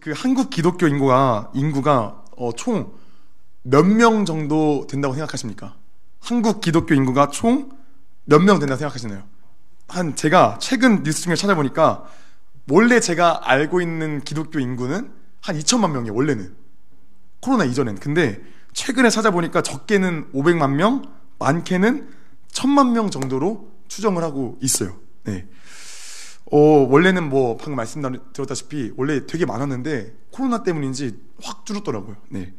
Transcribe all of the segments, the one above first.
그 한국 기독교 인구가 총 몇 명 정도 된다고 생각하십니까? 한국 기독교 인구가 총 몇 명 된다고 생각하시나요? 제가 최근 뉴스 중에 찾아보니까 원래 제가 알고 있는 기독교 인구는 한 2천만 명이에요. 원래는 코로나 이전엔. 근데 최근에 찾아보니까 적게는 500만 명, 많게는 1000만 명 정도로 추정을 하고 있어요. 네. 원래는 방금 말씀드렸다시피 원래 되게 많았는데 코로나 때문인지 확 줄었더라고요. 네.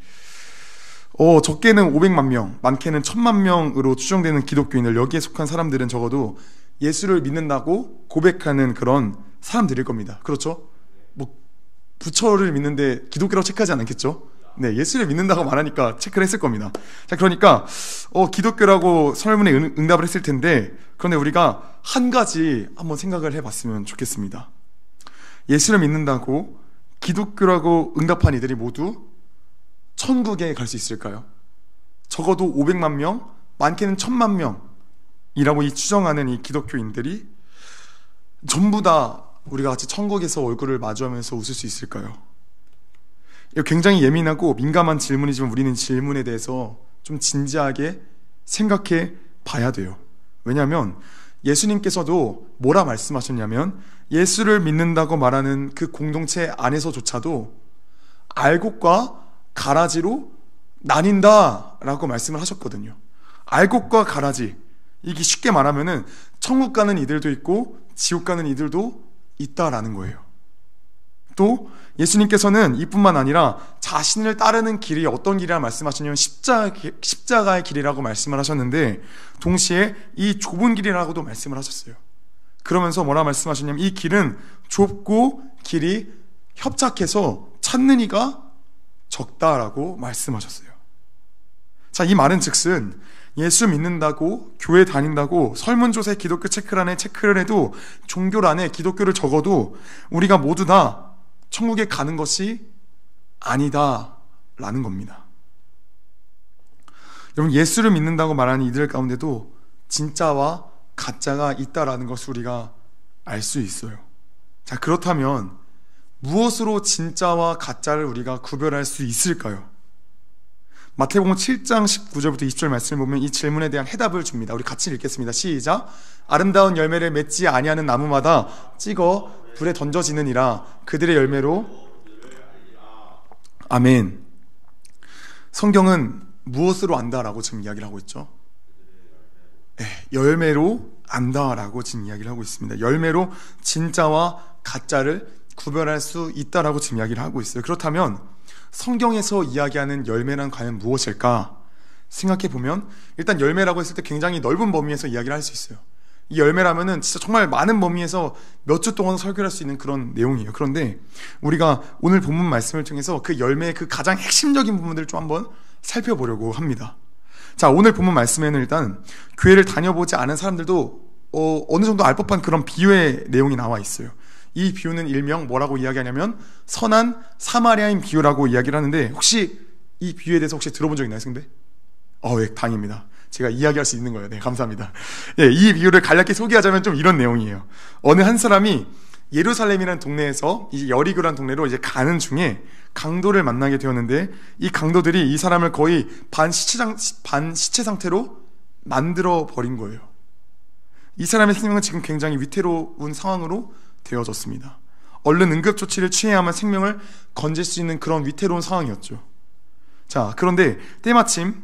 적게는 500만 명, 많게는 1000만 명으로 추정되는 기독교인들, 여기에 속한 사람들은 적어도 예수를 믿는다고 고백하는 그런 사람들일 겁니다. 그렇죠? 부처를 믿는데 기독교라고 체크하지 않겠죠? 네, 예수를 믿는다고 말하니까 체크를 했을 겁니다. 자, 그러니까 기독교라고 설문에 응답을 했을 텐데, 그런데 우리가 한 가지 한번 생각을 해봤으면 좋겠습니다. 예수를 믿는다고 기독교라고 응답한 이들이 모두 천국에 갈 수 있을까요? 적어도 500만 명, 많게는 1000만 명이라고 추정하는 이 기독교인들이 전부 다 우리가 같이 천국에서 얼굴을 마주하면서 웃을 수 있을까요? 이거 굉장히 예민하고 민감한 질문이지만 우리는 질문에 대해서 좀 진지하게 생각해 봐야 돼요. 왜냐하면 예수님께서도 뭐라 말씀하셨냐면, 예수를 믿는다고 말하는 그 공동체 안에서조차도 알곡과 가라지로 나뉜다라고 말씀을 하셨거든요. 알곡과 가라지, 이게 쉽게 말하면은 천국 가는 이들도 있고 지옥 가는 이들도 있다라는 거예요. 또 예수님께서는 이뿐만 아니라 자신을 따르는 길이 어떤 길이라 말씀하시냐면 십자가의 길이라고 말씀을 하셨는데, 동시에 이 좁은 길이라고도 말씀을 하셨어요. 그러면서 뭐라 말씀하셨냐면, 이 길은 좁고 길이 협착해서 찾는 이가 적다라고 말씀하셨어요. 자, 이 말은 즉슨 예수 믿는다고, 교회 다닌다고 설문조사에 기독교 체크란에 체크를 해도, 종교란에 기독교를 적어도 우리가 모두 다 천국에 가는 것이 아니다라는 겁니다. 여러분, 예수를 믿는다고 말하는 이들 가운데도 진짜와 가짜가 있다라는 것을 우리가 알 수 있어요. 자, 그렇다면 무엇으로 진짜와 가짜를 우리가 구별할 수 있을까요? 마태복음 7장 19절부터 20절 말씀을 보면 이 질문에 대한 해답을 줍니다. 우리 같이 읽겠습니다. 시작. 아름다운 열매를 맺지 아니하는 나무마다 찍어 불에 던져지느니라. 그들의 열매로. 아멘. 성경은 무엇으로 안다라고 지금 이야기를 하고 있죠? 네, 열매로 안다라고 지금 이야기를 하고 있습니다. 열매로 진짜와 가짜를 구별할 수 있다라고 지금 이야기를 하고 있어요. 그렇다면 성경에서 이야기하는 열매란 과연 무엇일까 생각해 보면, 일단 열매라고 했을 때 굉장히 넓은 범위에서 이야기를 할 수 있어요. 이 열매라면은 진짜 정말 많은 범위에서 몇 주 동안 설교를 할 수 있는 그런 내용이에요. 그런데 우리가 오늘 본문 말씀을 통해서 그 열매의 그 가장 핵심적인 부분들을 좀 한번 살펴보려고 합니다. 자, 오늘 본문 말씀에는 일단 교회를 다녀보지 않은 사람들도 어느 정도 알 법한 그런 비유의 내용이 나와 있어요. 이 비유는 일명 뭐라고 이야기하냐면 선한 사마리아인 비유라고 이야기를 하는데, 혹시 이 비유에 대해서 혹시 들어본 적 있나요, 선배? 예, 다행입니다. 제가 이야기할 수 있는 거예요. 네, 감사합니다. 예, 이 비유를 간략히 소개하자면 좀 이런 내용이에요. 어느 한 사람이 예루살렘이라는 동네에서 이제 여리고라는 동네로 이제 가는 중에 강도를 만나게 되었는데, 이 강도들이 이 사람을 거의 반 시체 상태로 만들어 버린 거예요. 이 사람의 생명은 지금 굉장히 위태로운 상황으로 되어졌습니다. 얼른 응급조치를 취해야만 생명을 건질 수 있는 그런 위태로운 상황이었죠. 자, 그런데 때마침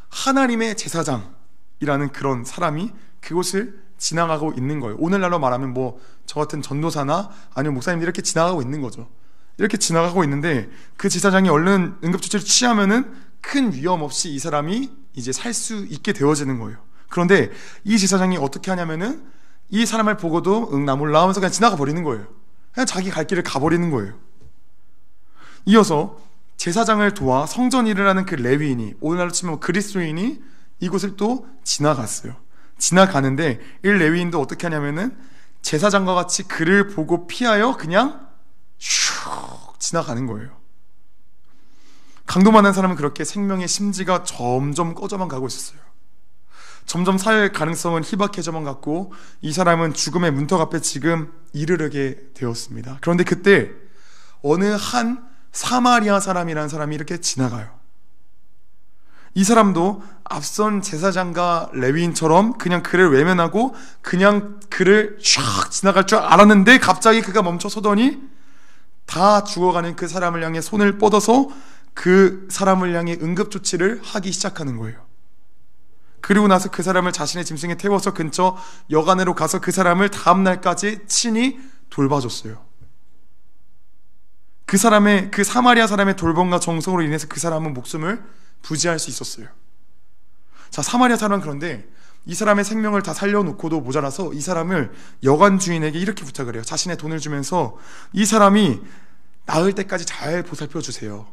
하나님의 제사장이라는 그런 사람이 그곳을 지나가고 있는 거예요. 오늘날로 말하면 저 같은 전도사나 아니면 목사님들이 이렇게 지나가고 있는 거죠. 이렇게 지나가고 있는데 그 제사장이 얼른 응급조치를 취하면은 큰 위험 없이 이 사람이 이제 살 수 있게 되어지는 거예요. 그런데 이 제사장이 어떻게 하냐면은 이 사람을 보고도 나 몰라 하면서 그냥 지나가 버리는 거예요. 그냥 자기 갈 길을 가버리는 거예요. 이어서 제사장을 도와 성전 일을 하는 그 레위인이, 오늘날로 치면 그리스도인이 이곳을 또 지나갔어요. 지나가는데 이 레위인도 어떻게 하냐면은 제사장과 같이 그를 보고 피하여 그냥 슉 지나가는 거예요. 강도만한 사람은 그렇게 생명의 심지가 점점 꺼져만 가고 있었어요. 점점 살 가능성은 희박해져만 갔고, 이 사람은 죽음의 문턱 앞에 지금 이르르게 되었습니다. 그런데 그때 어느 한 사마리아 사람이라는 사람이 이렇게 지나가요. 이 사람도 앞선 제사장과 레위인처럼 그냥 그를 외면하고 그냥 그를 쫙 지나갈 줄 알았는데 갑자기 그가 멈춰서더니 다 죽어가는 그 사람을 향해 손을 뻗어서 그 사람을 향해 응급조치를 하기 시작하는 거예요. 그리고 나서 그 사람을 자신의 짐승에 태워서 근처 여관으로 가서 그 사람을 다음날까지 친히 돌봐줬어요. 그 사마리아 사람의 돌봄과 정성으로 인해서 그 사람은 목숨을 부지할 수 있었어요. 자, 사마리아 사람은 그런데 이 사람의 생명을 다 살려놓고도 모자라서 이 사람을 여관 주인에게 이렇게 부탁을 해요. 자신의 돈을 주면서 이 사람이 나을 때까지 잘 보살펴 주세요.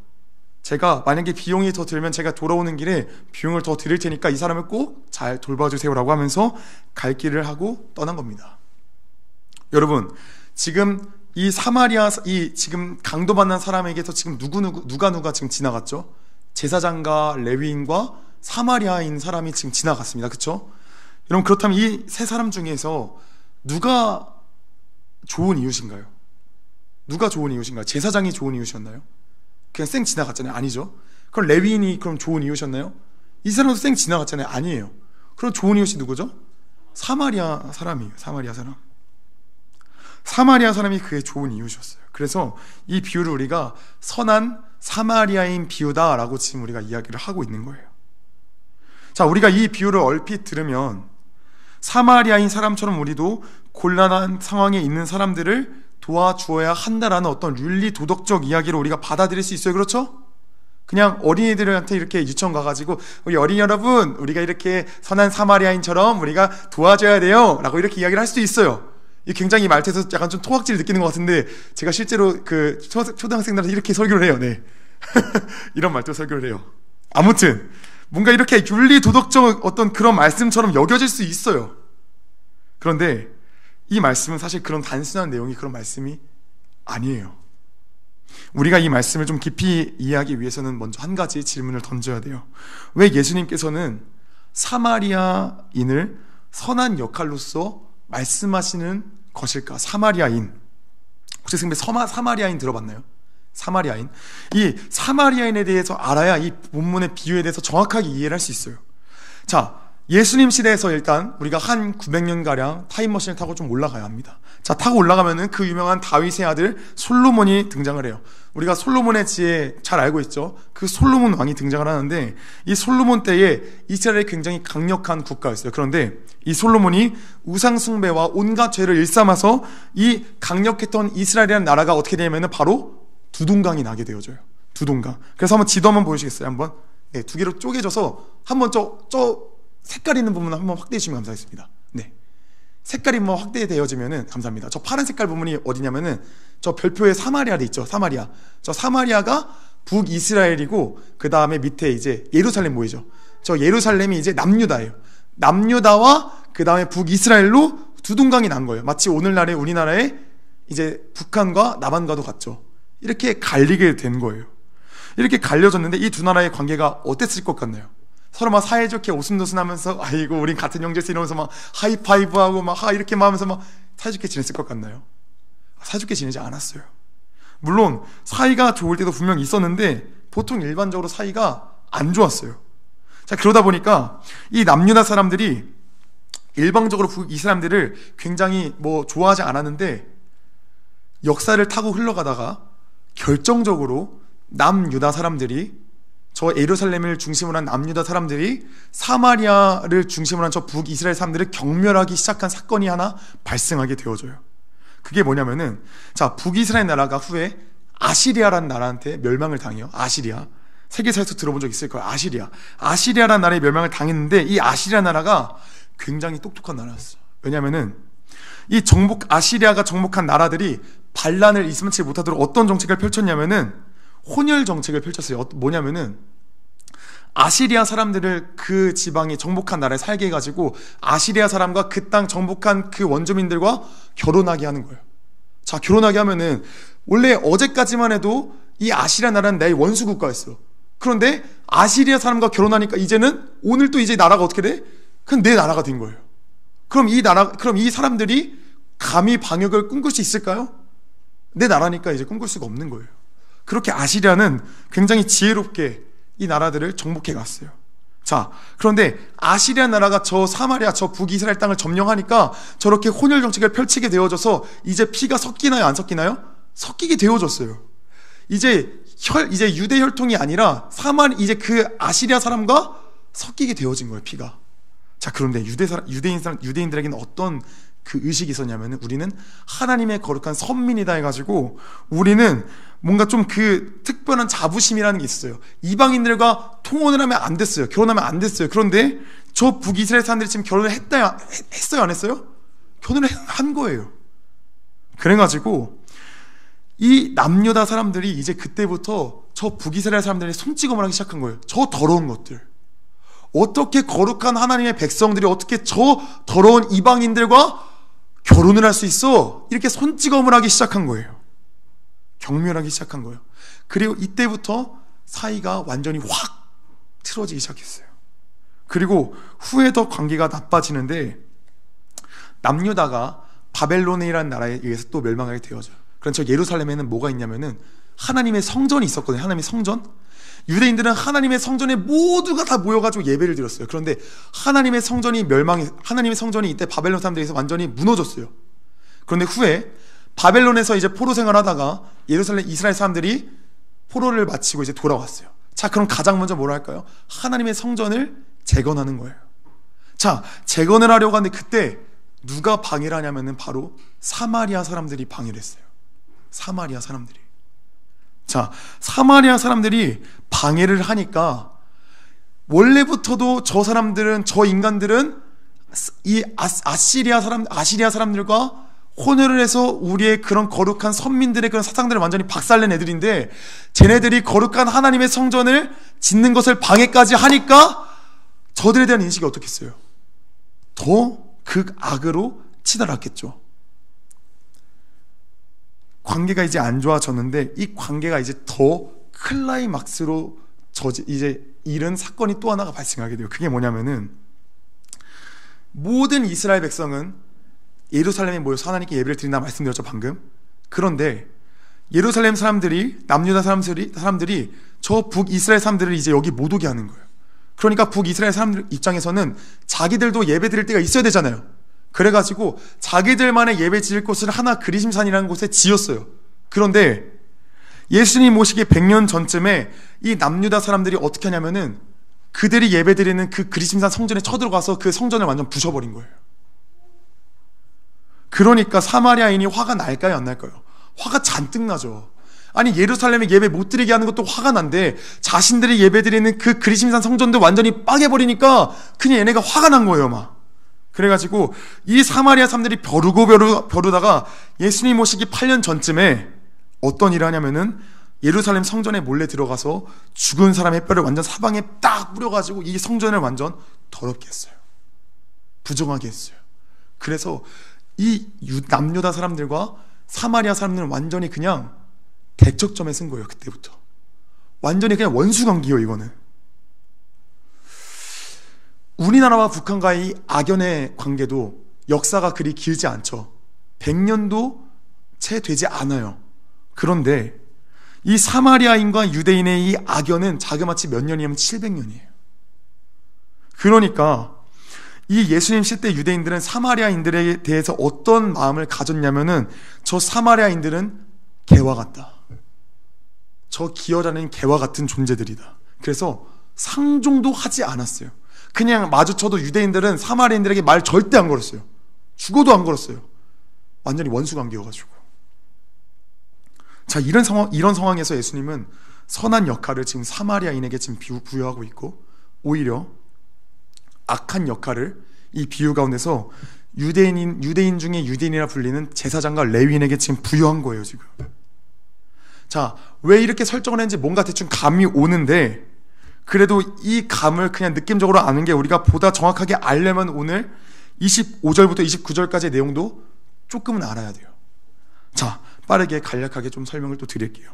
제가 만약에 비용이 더 들면 제가 돌아오는 길에 비용을 더 드릴 테니까 이 사람을 꼭 잘 돌봐주세요라고 하면서 갈 길을 하고 떠난 겁니다. 여러분, 지금 이 지금 강도받는 사람에게서 지금 누가 지금 지나갔죠? 제사장과 레위인과 사마리아인 사람이 지금 지나갔습니다. 그렇죠? 여러분, 그렇다면 이 세 사람 중에서 누가 좋은 이웃인가요? 누가 좋은 이웃인가요? 제사장이 좋은 이웃이었나요? 그냥 쌩 지나갔잖아요. 아니죠. 그럼 레위인이 그럼 좋은 이웃이었나요? 이 사람도 쌩 지나갔잖아요. 아니에요. 그럼 좋은 이웃이 누구죠? 사마리아 사람이에요. 사마리아 사람. 사마리아 사람이 그의 좋은 이웃이었어요. 그래서 이 비유를 우리가 선한 사마리아인 비유다라고 지금 우리가 이야기를 하고 있는 거예요. 자, 우리가 이 비유를 얼핏 들으면 사마리아인 사람처럼 우리도 곤란한 상황에 있는 사람들을 도와주어야 한다라는 어떤 윤리 도덕적 이야기를 우리가 받아들일 수 있어요. 그렇죠? 그냥 어린이들한테 이렇게 유치원 가가지고 우리 어린이 여러분, 우리가 이렇게 선한 사마리아인처럼 우리가 도와줘야 돼요 라고 이렇게 이야기를 할 수도 있어요. 이 굉장히 이 말투에서 약간 좀 토악질 느끼는 것 같은데 제가 실제로 그 초등학생들한테 이렇게 설교를 해요. 네. 이런 말투 설교를 해요. 아무튼 뭔가 이렇게 윤리 도덕적 어떤 그런 말씀처럼 여겨질 수 있어요. 그런데 이 말씀은 사실 그런 단순한 내용이 그런 말씀이 아니에요. 우리가 이 말씀을 좀 깊이 이해하기 위해서는 먼저 한 가지 질문을 던져야 돼요. 왜 예수님께서는 사마리아인을 선한 역할로서 말씀하시는 것일까? 사마리아인. 혹시 선생님 사마리아인 들어봤나요? 사마리아인. 이 사마리아인에 대해서 알아야 이 본문의 비유에 대해서 정확하게 이해를 할 수 있어요. 자, 예수님 시대에서 일단 우리가 한 900년가량 타임머신을 타고 좀 올라가야 합니다. 자, 타고 올라가면은 그 유명한 다윗의 아들 솔로몬이 등장을 해요. 우리가 솔로몬의 지혜 잘 알고 있죠? 그 솔로몬 왕이 등장을 하는데 이 솔로몬 때에 이스라엘이 굉장히 강력한 국가였어요. 그런데 이 솔로몬이 우상숭배와 온갖 죄를 일삼아서 이 강력했던 이스라엘이라는 나라가 어떻게 되냐면은 바로 두동강이 나게 되어져요. 두동강. 그래서 한번 지도 한번 보여주시겠어요? 한번. 네, 두 개로 쪼개져서 한번 저 색깔 있는 부분 한번 확대해 주시면 감사하겠습니다. 네. 색깔이 뭐 확대되어지면은 감사합니다. 저 파란 색깔 부분이 어디냐면은 저 별표에 사마리아 돼 있죠. 사마리아. 저 사마리아가 북이스라엘이고 그 다음에 밑에 이제 예루살렘 보이죠. 저 예루살렘이 이제 남유다예요. 남유다와 그 다음에 북이스라엘로 두동강이 난 거예요. 마치 오늘날의 우리나라의 이제 북한과 남한과도 같죠. 이렇게 갈리게 된 거예요. 이렇게 갈려졌는데 이 두 나라의 관계가 어땠을 것 같나요? 서로 막 사이좋게 오순도순하면서 아이고 우린 같은 형제지 이러면서 막 하이파이브하고 막 이렇게 하면서 막 사이좋게 지냈을 것 같나요? 사이좋게 지내지 않았어요. 물론 사이가 좋을 때도 분명히 있었는데 보통 일반적으로 사이가 안 좋았어요. 자, 그러다 보니까 이 남유다 사람들이 일방적으로 이 사람들을 굉장히 뭐 좋아하지 않았는데 역사를 타고 흘러가다가 결정적으로 남유다 사람들이 저 예루살렘을 중심으로 한 남유다 사람들이 사마리아를 중심으로 한 저 북이스라엘 사람들을 경멸하기 시작한 사건이 하나 발생하게 되어져요. 그게 뭐냐면은 자, 북이스라엘 나라가 후에 아시리아라는 나라한테 멸망을 당해요. 아시리아. 세계사에서 들어본 적 있을 거예요. 아시리아라는 나라에 멸망을 당했는데 이 아시리아 나라가 굉장히 똑똑한 나라였어요. 왜냐면은 이 아시리아가 정복한 나라들이 반란을 일으키지 못하도록 어떤 정책을 펼쳤냐면은 혼혈 정책을 펼쳤어요. 뭐냐면은 아시리아 사람들을 그 지방에 정복한 나라에 살게 해가지고 아시리아 사람과 그 땅 정복한 그 원주민들과 결혼하게 하는 거예요. 자, 결혼하게 하면은 원래 어제까지만 해도 이 아시리아 나라는 나의 원수 국가였어. 그런데 아시리아 사람과 결혼하니까 이제는 오늘 또 이제 나라가 어떻게 돼? 그냥 내 나라가 된 거예요. 그럼 이 사람들이 감히 방역을 꿈꿀 수 있을까요? 내 나라니까 이제 꿈꿀 수가 없는 거예요. 그렇게 아시리아는 굉장히 지혜롭게 이 나라들을 정복해 갔어요. 자, 그런데 아시리아 나라가 저 사마리아, 저 북이스라엘 땅을 점령하니까 저렇게 혼혈 정책을 펼치게 되어져서 이제 피가 섞이나요, 안 섞이나요? 섞이게 되어졌어요. 이제 유대 혈통이 아니라 이제 그 아시리아 사람과 섞이게 되어진 거예요, 피가. 자, 그런데 유대인들에게는 어떤 그 의식이 있었냐면은, 우리는 하나님의 거룩한 선민이다 해가지고 우리는 뭔가 좀 그 특별한 자부심이라는 게 있어요. 이방인들과 통혼을 하면 안 됐어요. 결혼하면 안 됐어요. 그런데 저 북이스라엘 사람들이 지금 결혼을 했어요, 안 했어요? 결혼을 한 거예요. 그래가지고 이 남유다 사람들이 이제 그때부터 저 북이스라엘 사람들이 손찌검을 하기 시작한 거예요. 저 더러운 것들. 어떻게 거룩한 하나님의 백성들이 어떻게 저 더러운 이방인들과 결혼을 할 수 있어? 이렇게 손찌검을 하기 시작한 거예요. 경멸하기 시작한 거예요. 그리고 이때부터 사이가 완전히 확 틀어지기 시작했어요. 그리고 후에 더 관계가 나빠지는데, 남유다가 바벨론이라는 나라에 의해서 또 멸망하게 되어져요. 그런데 저 예루살렘에는 뭐가 있냐면은 하나님의 성전이 있었거든요. 하나님의 성전. 유대인들은 하나님의 성전에 모두가 다 모여가지고 예배를 드렸어요. 그런데 하나님의 성전이 이때 바벨론 사람들에서 완전히 무너졌어요. 그런데 후에 바벨론에서 이제 포로 생활하다가 이스라엘 사람들이 포로를 마치고 이제 돌아왔어요. 자, 그럼 가장 먼저 뭐라 할까요? 하나님의 성전을 재건하는 거예요. 자, 재건을 하려고 하는데 그때 누가 방해를 하냐면은 바로 사마리아 사람들이 방해를 했어요. 사마리아 사람들이. 자, 사마리아 사람들이 방해를 하니까, 원래부터도 저 인간들은 이 아시리아 사람들과 혼혈을 해서 우리의 그런 거룩한 선민들의 그런 사상들을 완전히 박살낸 애들인데, 쟤네들이 거룩한 하나님의 성전을 짓는 것을 방해까지 하니까 저들에 대한 인식이 어떻겠어요? 더 극악으로 치달았겠죠. 관계가 이제 안 좋아졌는데, 이 관계가 이제 더 클라이막스로 이제 이른 사건이 또 하나가 발생하게 돼요. 그게 뭐냐면은, 모든 이스라엘 백성은 예루살렘에 모여서 하나님께 예배를 드린다 말씀드렸죠, 방금. 그런데 예루살렘 사람들이, 남유다 사람들이 저 북이스라엘 사람들을 이제 여기 못 오게 하는 거예요. 그러니까 북이스라엘 사람들 입장에서는 자기들도 예배 드릴 때가 있어야 되잖아요. 그래가지고 자기들만의 예배 지을 곳을 하나 그리심산이라는 곳에 지었어요. 그런데 예수님 오시기 100년 전쯤에 이 남유다 사람들이 어떻게 하냐면은, 그들이 예배 드리는 그 그리심산 성전에 쳐들어가서 그 성전을 완전 부셔버린 거예요. 그러니까 사마리아인이 화가 날까요, 안 날까요? 화가 잔뜩 나죠. 아니, 예루살렘에 예배 못 드리게 하는 것도 화가 난데, 자신들이 예배 드리는 그 그리심산 성전도 완전히 빠개버리니까 그냥 얘네가 화가 난 거예요, 막. 그래가지고 이 사마리아 사람들이 벼르다가 예수님 오시기 8년 전쯤에 어떤 일을 하냐면은, 예루살렘 성전에 몰래 들어가서 죽은 사람의 뼈를 완전 사방에 딱 뿌려가지고 이 성전을 완전 더럽게 했어요. 부정하게 했어요. 그래서 이 남유다 사람들과 사마리아 사람들은 완전히 그냥 대척점에 쓴 거예요. 그때부터 완전히 그냥 원수관계예요. 이거는 우리나라와 북한과의 이 악연의 관계도 역사가 그리 길지 않죠. 100년도 채 되지 않아요. 그런데 이 사마리아인과 유대인의 이 악연은 자그마치 몇 년이냐면 700년이에요. 그러니까 이 예수님 시대 유대인들은 사마리아인들에 대해서 어떤 마음을 가졌냐면은, 저 사마리아인들은 개와 같다. 저 기어다니는 개와 같은 존재들이다. 그래서 상종도 하지 않았어요. 그냥 마주쳐도 유대인들은 사마리아인들에게 말 절대 안 걸었어요. 죽어도 안 걸었어요. 완전히 원수관계여가지고. 자, 이런 상황에서 예수님은 선한 역할을 지금 사마리아인에게 지금 부여하고 있고, 오히려 악한 역할을 이 비유 가운데서 유대인 중에 유대인이라 불리는 제사장과 레위인에게 지금 부여한 거예요, 지금. 자, 왜 이렇게 설정을 했는지 뭔가 대충 감이 오는데, 그래도 이 감을 그냥 느낌적으로 아는 게, 우리가 보다 정확하게 알려면 오늘 25절부터 29절까지의 내용도 조금은 알아야 돼요. 자, 빠르게 간략하게 좀 설명을 또 드릴게요.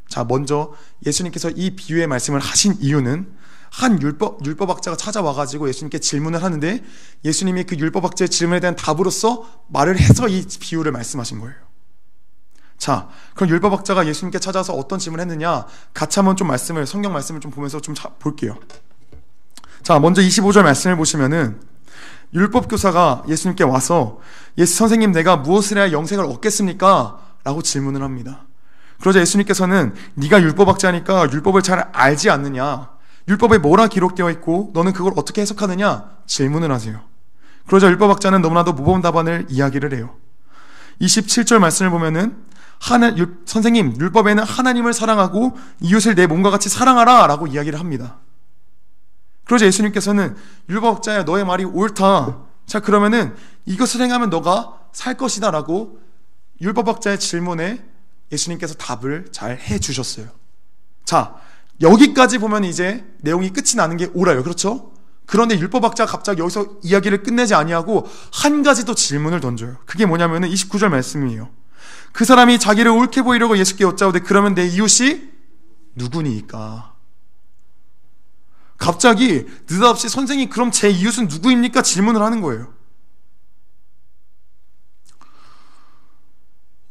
자, 먼저 예수님께서 이 비유의 말씀을 하신 이유는, 한 율법학자가 찾아와가지고 예수님께 질문을 하는데, 예수님이 그 율법학자의 질문에 대한 답으로서 말을 해서 이 비유를 말씀하신 거예요. 자, 그럼 율법학자가 예수님께 찾아서 어떤 질문을 했느냐? 같이 한번 좀 성경 말씀을 좀 보면서 좀 볼게요. 자, 먼저 25절 말씀을 보시면은 율법교사가 예수님께 와서 예수 선생님, 내가 무엇을 해야 영생을 얻겠습니까? 라고 질문을 합니다. 그러자 예수님께서는 네가 율법학자니까 율법을 잘 알지 않느냐? 율법에 뭐라 기록되어 있고 너는 그걸 어떻게 해석하느냐? 질문을 하세요. 그러자 율법학자는 너무나도 모범 답안을 이야기를 해요. 27절 말씀을 보면은 선생님, 율법에는 하나님을 사랑하고 이웃을 내 몸과 같이 사랑하라 라고 이야기를 합니다. 그러자 예수님께서는 율법학자야, 너의 말이 옳다. 자, 그러면은 이것을 행하면 너가 살 것이다 라고 율법학자의 질문에 예수님께서 답을 잘 해주셨어요. 자, 여기까지 보면 이제 내용이 끝이 나는 게 옳아요. 그렇죠? 그런데 율법학자가 갑자기 여기서 이야기를 끝내지 아니하고 한 가지 더 질문을 던져요. 그게 뭐냐면은 29절 말씀이에요. 그 사람이 자기를 옳게 보이려고 예수께 여짜오되 그러면 내 이웃이 누구니까? 갑자기 느닷없이 선생님, 그럼 제 이웃은 누구입니까? 질문을 하는 거예요.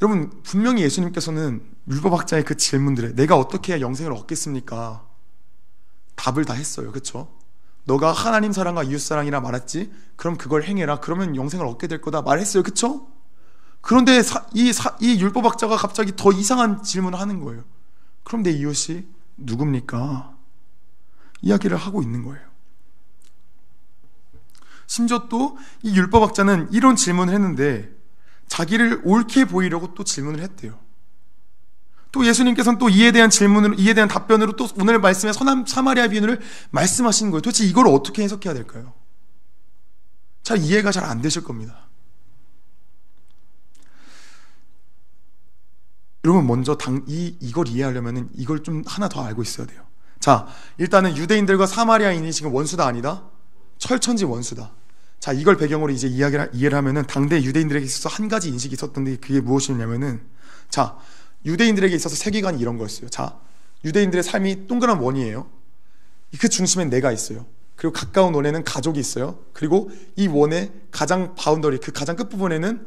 여러분, 분명히 예수님께서는 율법학자의 그 질문들에 내가 어떻게 해야 영생을 얻겠습니까? 답을 다 했어요. 그렇죠? 너가 하나님 사랑과 이웃 사랑이라 말했지? 그럼 그걸 행해라. 그러면 영생을 얻게 될 거다 말했어요. 그렇죠? 그런데 이 율법학자가 갑자기 더 이상한 질문을 하는 거예요. 그럼 내 이웃이 누굽니까? 이야기를 하고 있는 거예요. 심지어 또 이 율법학자는 이런 질문을 했는데 자기를 옳게 보이려고 또 질문을 했대요. 또 예수님께서는 또 이에 대한 답변으로 또 오늘 말씀의 선한 사마리아 비유를 말씀하신 거예요. 도대체 이걸 어떻게 해석해야 될까요? 잘 이해가 잘 안 되실 겁니다. 여러분, 먼저 이걸 이해하려면 이걸 좀 하나 더 알고 있어야 돼요. 자, 일단은 유대인들과 사마리아인이 지금 원수다 아니다? 철천지 원수다. 자, 이걸 배경으로 이제 이해를 하면은 당대 유대인들에게 있어서 한 가지 인식이 있었던데 그게 무엇이냐면은, 자, 유대인들에게 있어서 세계관이 이런 거였어요. 자, 유대인들의 삶이 동그란 원이에요. 그 중심엔 내가 있어요. 그리고 가까운 원에는 가족이 있어요. 그리고 이 원의 가장 바운더리, 그 가장 끝부분에는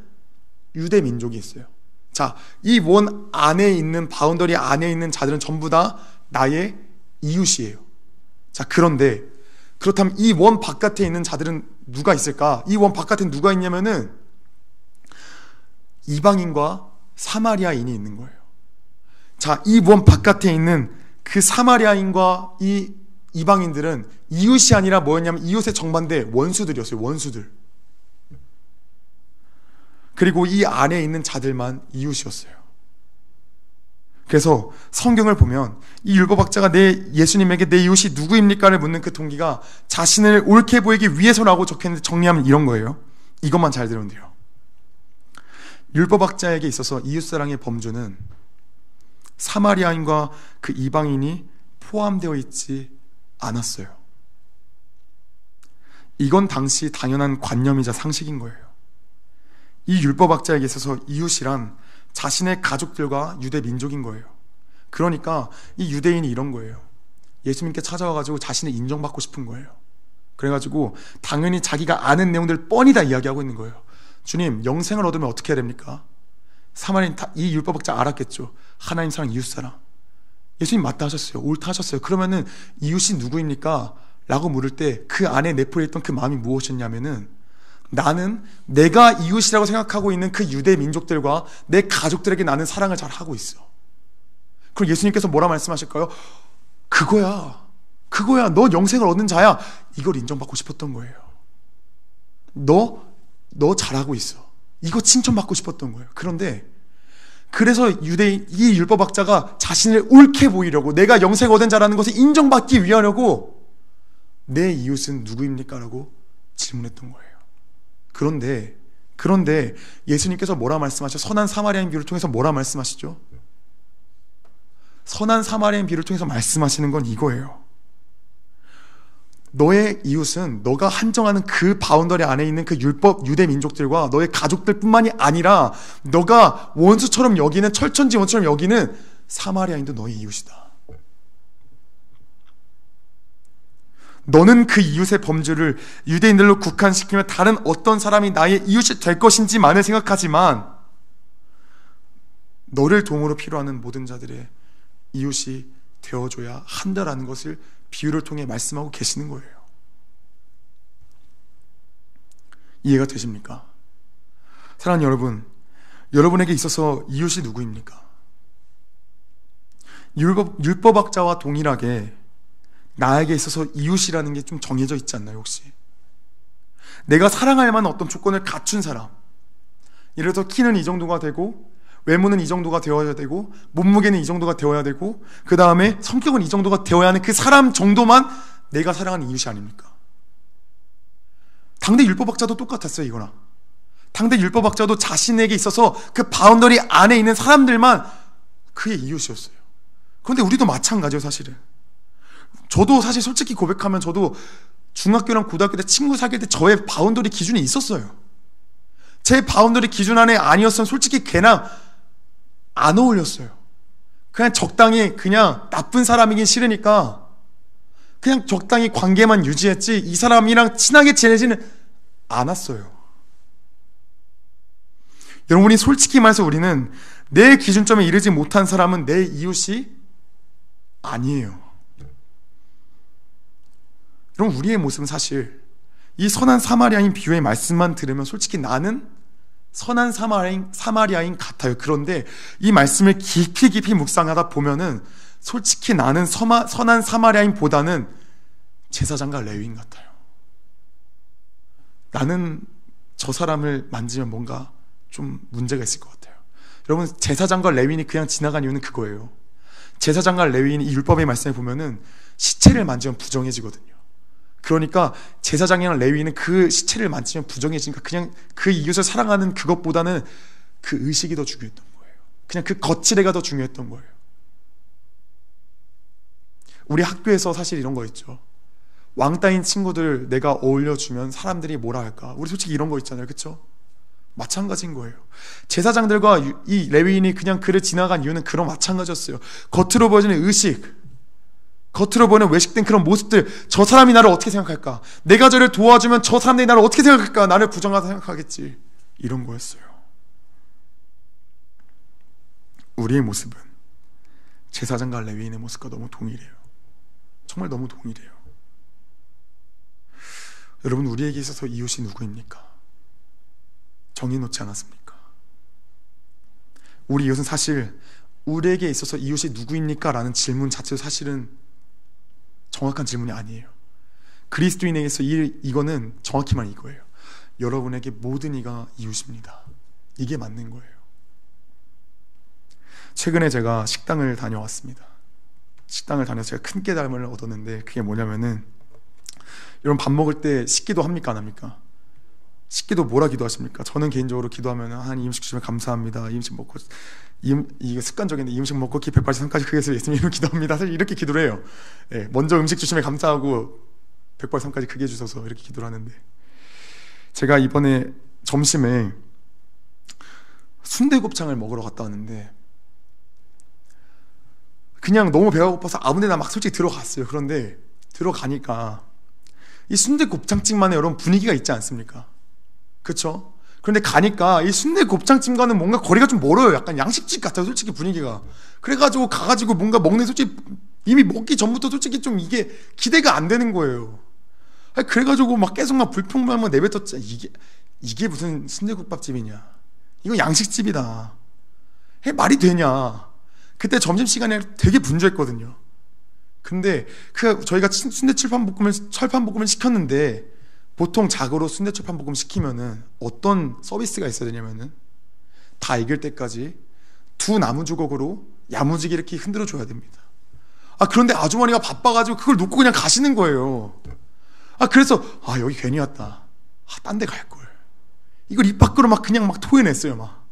유대 민족이 있어요. 자, 이 원 안에 있는 바운더리 안에 있는 자들은 전부 다 나의 이웃이에요. 자, 그런데 그렇다면 이 원 바깥에 있는 자들은 누가 있을까? 이 원 바깥에 누가 있냐면은 이방인과 사마리아인이 있는 거예요. 자, 이 원 바깥에 있는 그 사마리아인과 이 이방인들은 이웃이 아니라 뭐였냐면 이웃의 정반대 원수들이었어요. 원수들. 그리고 이 안에 있는 자들만 이웃이었어요. 그래서 성경을 보면 이 율법학자가 예수님에게 내 이웃이 누구입니까를 묻는 그 동기가 자신을 옳게 보이기 위해서라고 적혔는데, 정리하면 이런 거예요. 이것만 잘 들으면 돼요. 율법학자에게 있어서 이웃사랑의 범주는 사마리아인과 그 이방인이 포함되어 있지 않았어요. 이건 당시 당연한 관념이자 상식인 거예요. 이 율법학자에게 있어서 이웃이란 자신의 가족들과 유대 민족인 거예요. 그러니까 이 유대인이 이런 거예요. 예수님께 찾아와가지고 자신을 인정받고 싶은 거예요. 그래가지고 당연히 자기가 아는 내용들을 뻔히 다 이야기하고 있는 거예요. 주님, 영생을 얻으면 어떻게 해야 됩니까? 사마리아인 이 율법학자 알았겠죠. 하나님 사랑, 이웃 사랑. 예수님 맞다 하셨어요. 옳다 하셨어요. 그러면은 이웃이 누구입니까? 라고 물을 때 그 안에 내포해 있던 그 마음이 무엇이었냐면은, 나는 내가 이웃이라고 생각하고 있는 그 유대 민족들과 내 가족들에게 나는 사랑을 잘 하고 있어. 그럼 예수님께서 뭐라 말씀하실까요? 그거야. 너 영생을 얻는 자야. 이걸 인정받고 싶었던 거예요. 너 잘하고 있어. 이거 칭찬받고 싶었던 거예요. 그래서 이 율법학자가 자신을 옳게 보이려고, 내가 영생 얻은 자라는 것을 인정받기 위하려고 내 이웃은 누구입니까? 라고 질문했던 거예요. 그런데 예수님께서 뭐라 말씀하셔? 선한 사마리아인 비유를 통해서 뭐라 말씀하시죠? 선한 사마리아인 비유를 통해서 말씀하시는 건 이거예요. 너의 이웃은 너가 한정하는 그 바운더리 안에 있는 그 율법 유대 민족들과 너의 가족들뿐만이 아니라 너가 원수처럼 여기는, 철천지 원수처럼 여기는 사마리아인도 너의 이웃이다. 너는 그 이웃의 범주를 유대인들로 국한시키며 다른 어떤 사람이 나의 이웃이 될 것인지만을 생각하지만 너를 도움으로 필요하는 모든 자들의 이웃이 되어줘야 한다라는 것을 비유를 통해 말씀하고 계시는 거예요. 이해가 되십니까? 사랑하는 여러분, 여러분에게 있어서 이웃이 누구입니까? 율법학자와 동일하게 나에게 있어서 이웃이라는 게 좀 정해져 있지 않나요, 혹시? 내가 사랑할 만한 어떤 조건을 갖춘 사람, 예를 들어서 키는 이 정도가 되고, 외모는 이 정도가 되어야 되고, 몸무게는 이 정도가 되어야 되고, 그 다음에 성격은 이 정도가 되어야 하는 그 사람 정도만 내가 사랑하는 이웃이 아닙니까? 당대 율법학자도 똑같았어요, 이거나. 당대 율법학자도 자신에게 있어서 그 바운더리 안에 있는 사람들만 그의 이웃이었어요. 그런데 우리도 마찬가지예요, 사실은. 저도 사실 솔직히 고백하면 저도 중학교랑 고등학교 때 친구 사귈 때 저의 바운더리 기준이 있었어요. 제 바운더리 기준 안에 아니었으면 솔직히 걔랑 안 어울렸어요. 그냥 적당히 그냥 나쁜 사람이긴 싫으니까 그냥 적당히 관계만 유지했지 이 사람이랑 친하게 지내지는 않았어요. 여러분이 솔직히 말해서 우리는 내 기준점에 이르지 못한 사람은 내 이웃이 아니에요. 여러분, 우리의 모습은 사실 이 선한 사마리아인 비유의 말씀만 들으면 솔직히 나는 선한 사마리아인 같아요. 그런데 이 말씀을 깊이 묵상하다 보면은 솔직히 나는 선한 사마리아인보다는 제사장과 레위인 같아요. 나는 저 사람을 만지면 뭔가 좀 문제가 있을 것 같아요. 여러분, 제사장과 레위인이 그냥 지나간 이유는 그거예요. 제사장과 레위인이 이 율법의 말씀에 보면은 시체를 만지면 부정해지거든요. 그러니까 제사장이랑 레위인은 그 시체를 만지면 부정해지니까 그냥 그 이웃을 사랑하는 그것보다는 그 의식이 더 중요했던 거예요. 그냥 그 거칠애가 더 중요했던 거예요. 우리 학교에서 사실 이런 거 있죠. 왕따인 친구들 내가 어울려주면 사람들이 뭐라 할까? 우리 솔직히 이런 거 있잖아요, 그렇죠? 마찬가지인 거예요. 제사장들과 이 레위인이 그냥 그를 지나간 이유는 그런 마찬가지였어요. 겉으로 보여지는 의식, 겉으로 보이는 외식된 그런 모습들, 저 사람이 나를 어떻게 생각할까? 내가 저를 도와주면 저 사람들이 나를 어떻게 생각할까? 나를 부정하다 생각하겠지. 이런 거였어요. 우리의 모습은 제사장과 레위인의 모습과 너무 동일해요. 정말 너무 동일해요. 여러분, 우리에게 있어서 이웃이 누구입니까? 정해놓지 않았습니까? 우리 이웃은 사실 우리에게 있어서 이웃이 누구입니까? 라는 질문 자체도 사실은 정확한 질문이 아니에요. 그리스도인에게서 이거는 정확히 말하면 이거예요. 여러분에게 모든 이가 이웃입니다. 이게 맞는 거예요. 최근에 제가 식당을 다녀왔습니다. 식당을 다녀서 제가 큰 깨달음을 얻었는데 그게 뭐냐면은, 여러분 밥 먹을 때 식기도 합니까 안 합니까? 식기도 뭐라 기도하십니까? 저는 개인적으로 기도하면 하나님 이 음식 주시면 감사합니다. 이 음식 먹고 이게 습관적인데 이 음식 먹고 기 183까지 크게 해서 예수님 이름 기도합니다. 사실 이렇게 기도를 해요. 예, 먼저 음식 주시면 감사하고 183까지 크게 해주셔서 이렇게 기도를 하는데, 제가 이번에 점심에 순대곱창을 먹으러 갔다 왔는데 그냥 너무 배가 고파서 아무 데나 막 솔직히 들어갔어요. 그런데 들어가니까 이 순대곱창집만의 여러분 분위기가 있지 않습니까? 그렇죠? 그런데 가니까 이 순대곱창집과는 뭔가 거리가 좀 멀어요. 약간 양식집 같아요, 솔직히 분위기가. 그래가지고 가가지고 뭔가 먹는, 솔직히 이미 먹기 전부터 솔직히 좀 이게 기대가 안 되는 거예요. 그래가지고 막 계속 막 불평불만 내뱉었지. 이게 무슨 순대국밥집이냐? 이거 양식집이다. 말이 되냐? 그때 점심시간에 되게 분주했거든요. 근데 저희가 순대 철판볶음을 시켰는데, 보통 작으로 순대 철판볶음 시키면은 어떤 서비스가 있어야 되냐면은 다 익을 때까지 두 나무 주걱으로 야무지게 이렇게 흔들어 줘야 됩니다. 그런데 아주머니가 바빠가지고 그걸 놓고 그냥 가시는 거예요. 그래서 여기 괜히 왔다. 딴 데 갈걸. 이걸 입 밖으로 막 그냥 막 토해냈어요, 막.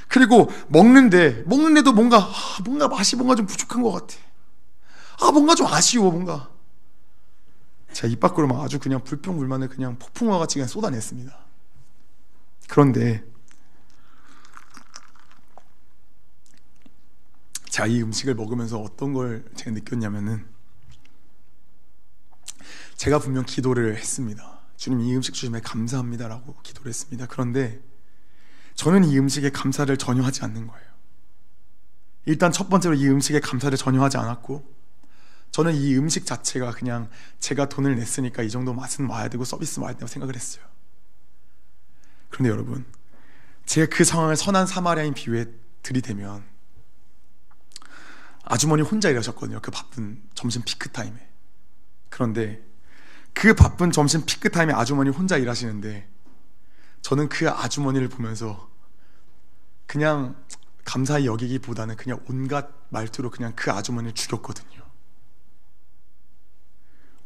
그리고 먹는데도 뭔가 맛이 뭔가 좀 부족한 것 같아. 뭔가 좀 아쉬워, 뭔가. 제가 입 밖으로 막 아주 그냥 불평불만을 그냥 폭풍과 같이 그냥 쏟아냈습니다. 그런데 제가 이 음식을 먹으면서 어떤 걸 제가 느꼈냐면은, 제가 분명 기도를 했습니다. 주님, 이 음식 주심에 감사합니다라고 기도를 했습니다. 그런데 저는 이 음식에 감사를 전혀 하지 않는 거예요. 일단 첫 번째로 이 음식에 감사를 전혀 하지 않았고, 저는 이 음식 자체가 그냥 제가 돈을 냈으니까 이 정도 맛은 와야 되고 서비스 와야 된다고 생각을 했어요. 그런데 여러분, 제가 그 상황을 선한 사마리아인 비유에 들이대면, 아주머니 혼자 일하셨거든요. 그 바쁜 점심 피크타임에. 그런데 그 바쁜 점심 피크타임에 아주머니 혼자 일하시는데, 저는 그 아주머니를 보면서 그냥 감사히 여기기보다는 그냥 온갖 말투로 그냥 그 아주머니를 죽였거든요.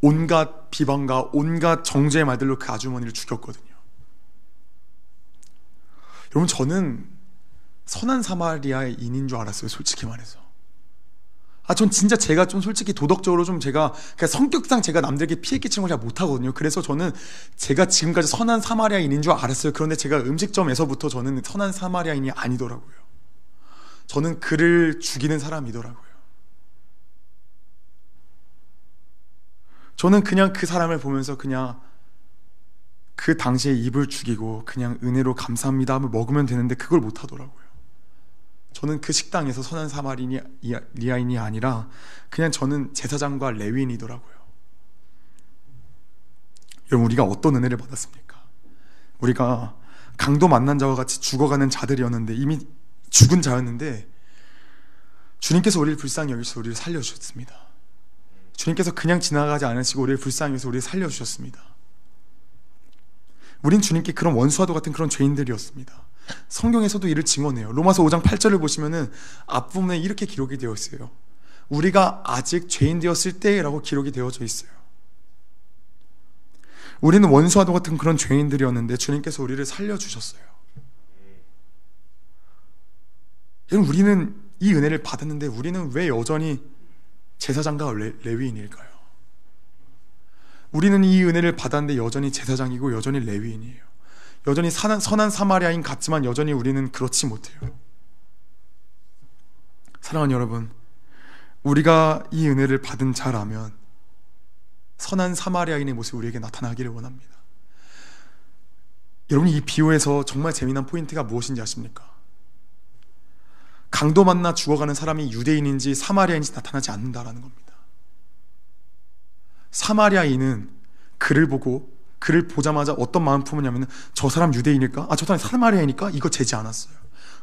온갖 비방과 온갖 정죄의 말들로 그 아주머니를 죽였거든요. 여러분, 저는 선한 사마리아인인 줄 알았어요. 솔직히 말해서. 전 진짜 제가 좀 솔직히 도덕적으로 좀 제가 그냥 성격상 제가 남들에게 피해 끼치는 걸 잘 못하거든요. 그래서 저는 제가 지금까지 선한 사마리아인인 줄 알았어요. 그런데 제가 음식점에서부터 저는 선한 사마리아인이 아니더라고요. 저는 그를 죽이는 사람이더라고요. 저는 그냥 그 사람을 보면서 그냥 그 당시에 입을 죽이고 그냥 은혜로 감사합니다 하면 먹으면 되는데 그걸 못하더라고요. 저는 그 식당에서 선한 사마리아인이 아니라 그냥 저는 제사장과 레위인이더라고요. 여러분, 우리가 어떤 은혜를 받았습니까? 우리가 강도 만난 자와 같이 죽어가는 자들이었는데, 이미 죽은 자였는데 주님께서 우리를 불쌍히 여기셔서 우리를 살려주셨습니다. 주님께서 그냥 지나가지 않으시고 우리를 불쌍히 여기서 우리를 살려주셨습니다. 우린 주님께 그런 원수와도 같은 그런 죄인들이었습니다. 성경에서도 이를 증언해요. 로마서 5장 8절을 보시면은 앞부분에 이렇게 기록이 되어 있어요. 우리가 아직 죄인 되었을 때라고 기록이 되어져 있어요. 우리는 원수와도 같은 그런 죄인들이었는데 주님께서 우리를 살려주셨어요. 여러분, 우리는 이 은혜를 받았는데 우리는 왜 여전히 제사장과 레위인일까요? 우리는 이 은혜를 받았는데 여전히 제사장이고 여전히 레위인이에요. 여전히 선한 사마리아인 같지만 여전히 우리는 그렇지 못해요. 사랑하는 여러분, 우리가 이 은혜를 받은 자라면 선한 사마리아인의 모습이 우리에게 나타나기를 원합니다. 여러분, 이 비유에서 정말 재미난 포인트가 무엇인지 아십니까? 강도 만나 죽어가는 사람이 유대인인지 사마리아인지 나타나지 않는다라는 겁니다. 사마리아인은 그를 보자마자 어떤 마음 품었냐면, 저 사람 유대인일까? 저 사람 사마리아인일까? 이거 재지 않았어요.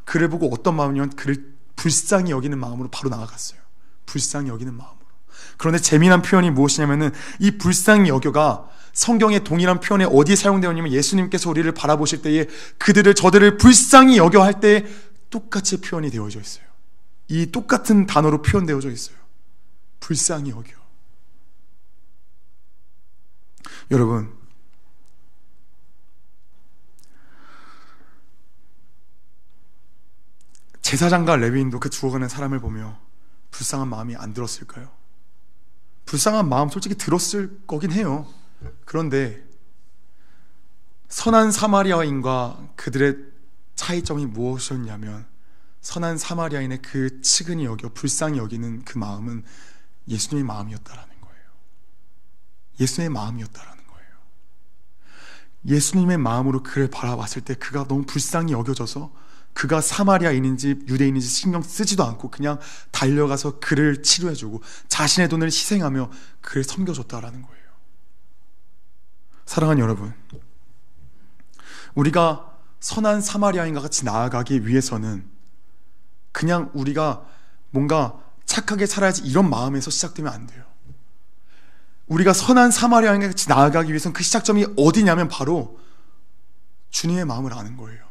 그를 보고 어떤 마음이냐면 그를 불쌍히 여기는 마음으로 바로 나아갔어요. 불쌍히 여기는 마음으로. 그런데 재미난 표현이 무엇이냐면은, 이 불쌍히 여겨가 성경의 동일한 표현에 어디에 사용되었냐면, 예수님께서 우리를 바라보실 때에 저들을 불쌍히 여겨 할 때 똑같이 표현이 되어져 있어요. 이 똑같은 단어로 표현되어져 있어요. 불쌍히 여겨. 여러분, 제사장과 레위인도 그 죽어가는 사람을 보며 불쌍한 마음이 안 들었을까요? 불쌍한 마음 솔직히 들었을 거긴 해요. 그런데 선한 사마리아인과 그들의 차이점이 무엇이었냐면, 선한 사마리아인의 그 측은히 여겨 불쌍히 여기는 그 마음은 예수님의 마음이었다라는 거예요. 예수님의 마음이었다라는 거예요. 예수님의 마음으로 그를 바라봤을 때 그가 너무 불쌍히 여겨져서 그가 사마리아인인지 유대인인지 신경 쓰지도 않고 그냥 달려가서 그를 치료해주고 자신의 돈을 희생하며 그를 섬겨줬다라는 거예요. 사랑하는 여러분, 우리가 선한 사마리아인과 같이 나아가기 위해서는 그냥 우리가 뭔가 착하게 살아야지 이런 마음에서 시작되면 안 돼요. 우리가 선한 사마리아인과 같이 나아가기 위해서는 그 시작점이 어디냐면 바로 주님의 마음을 아는 거예요.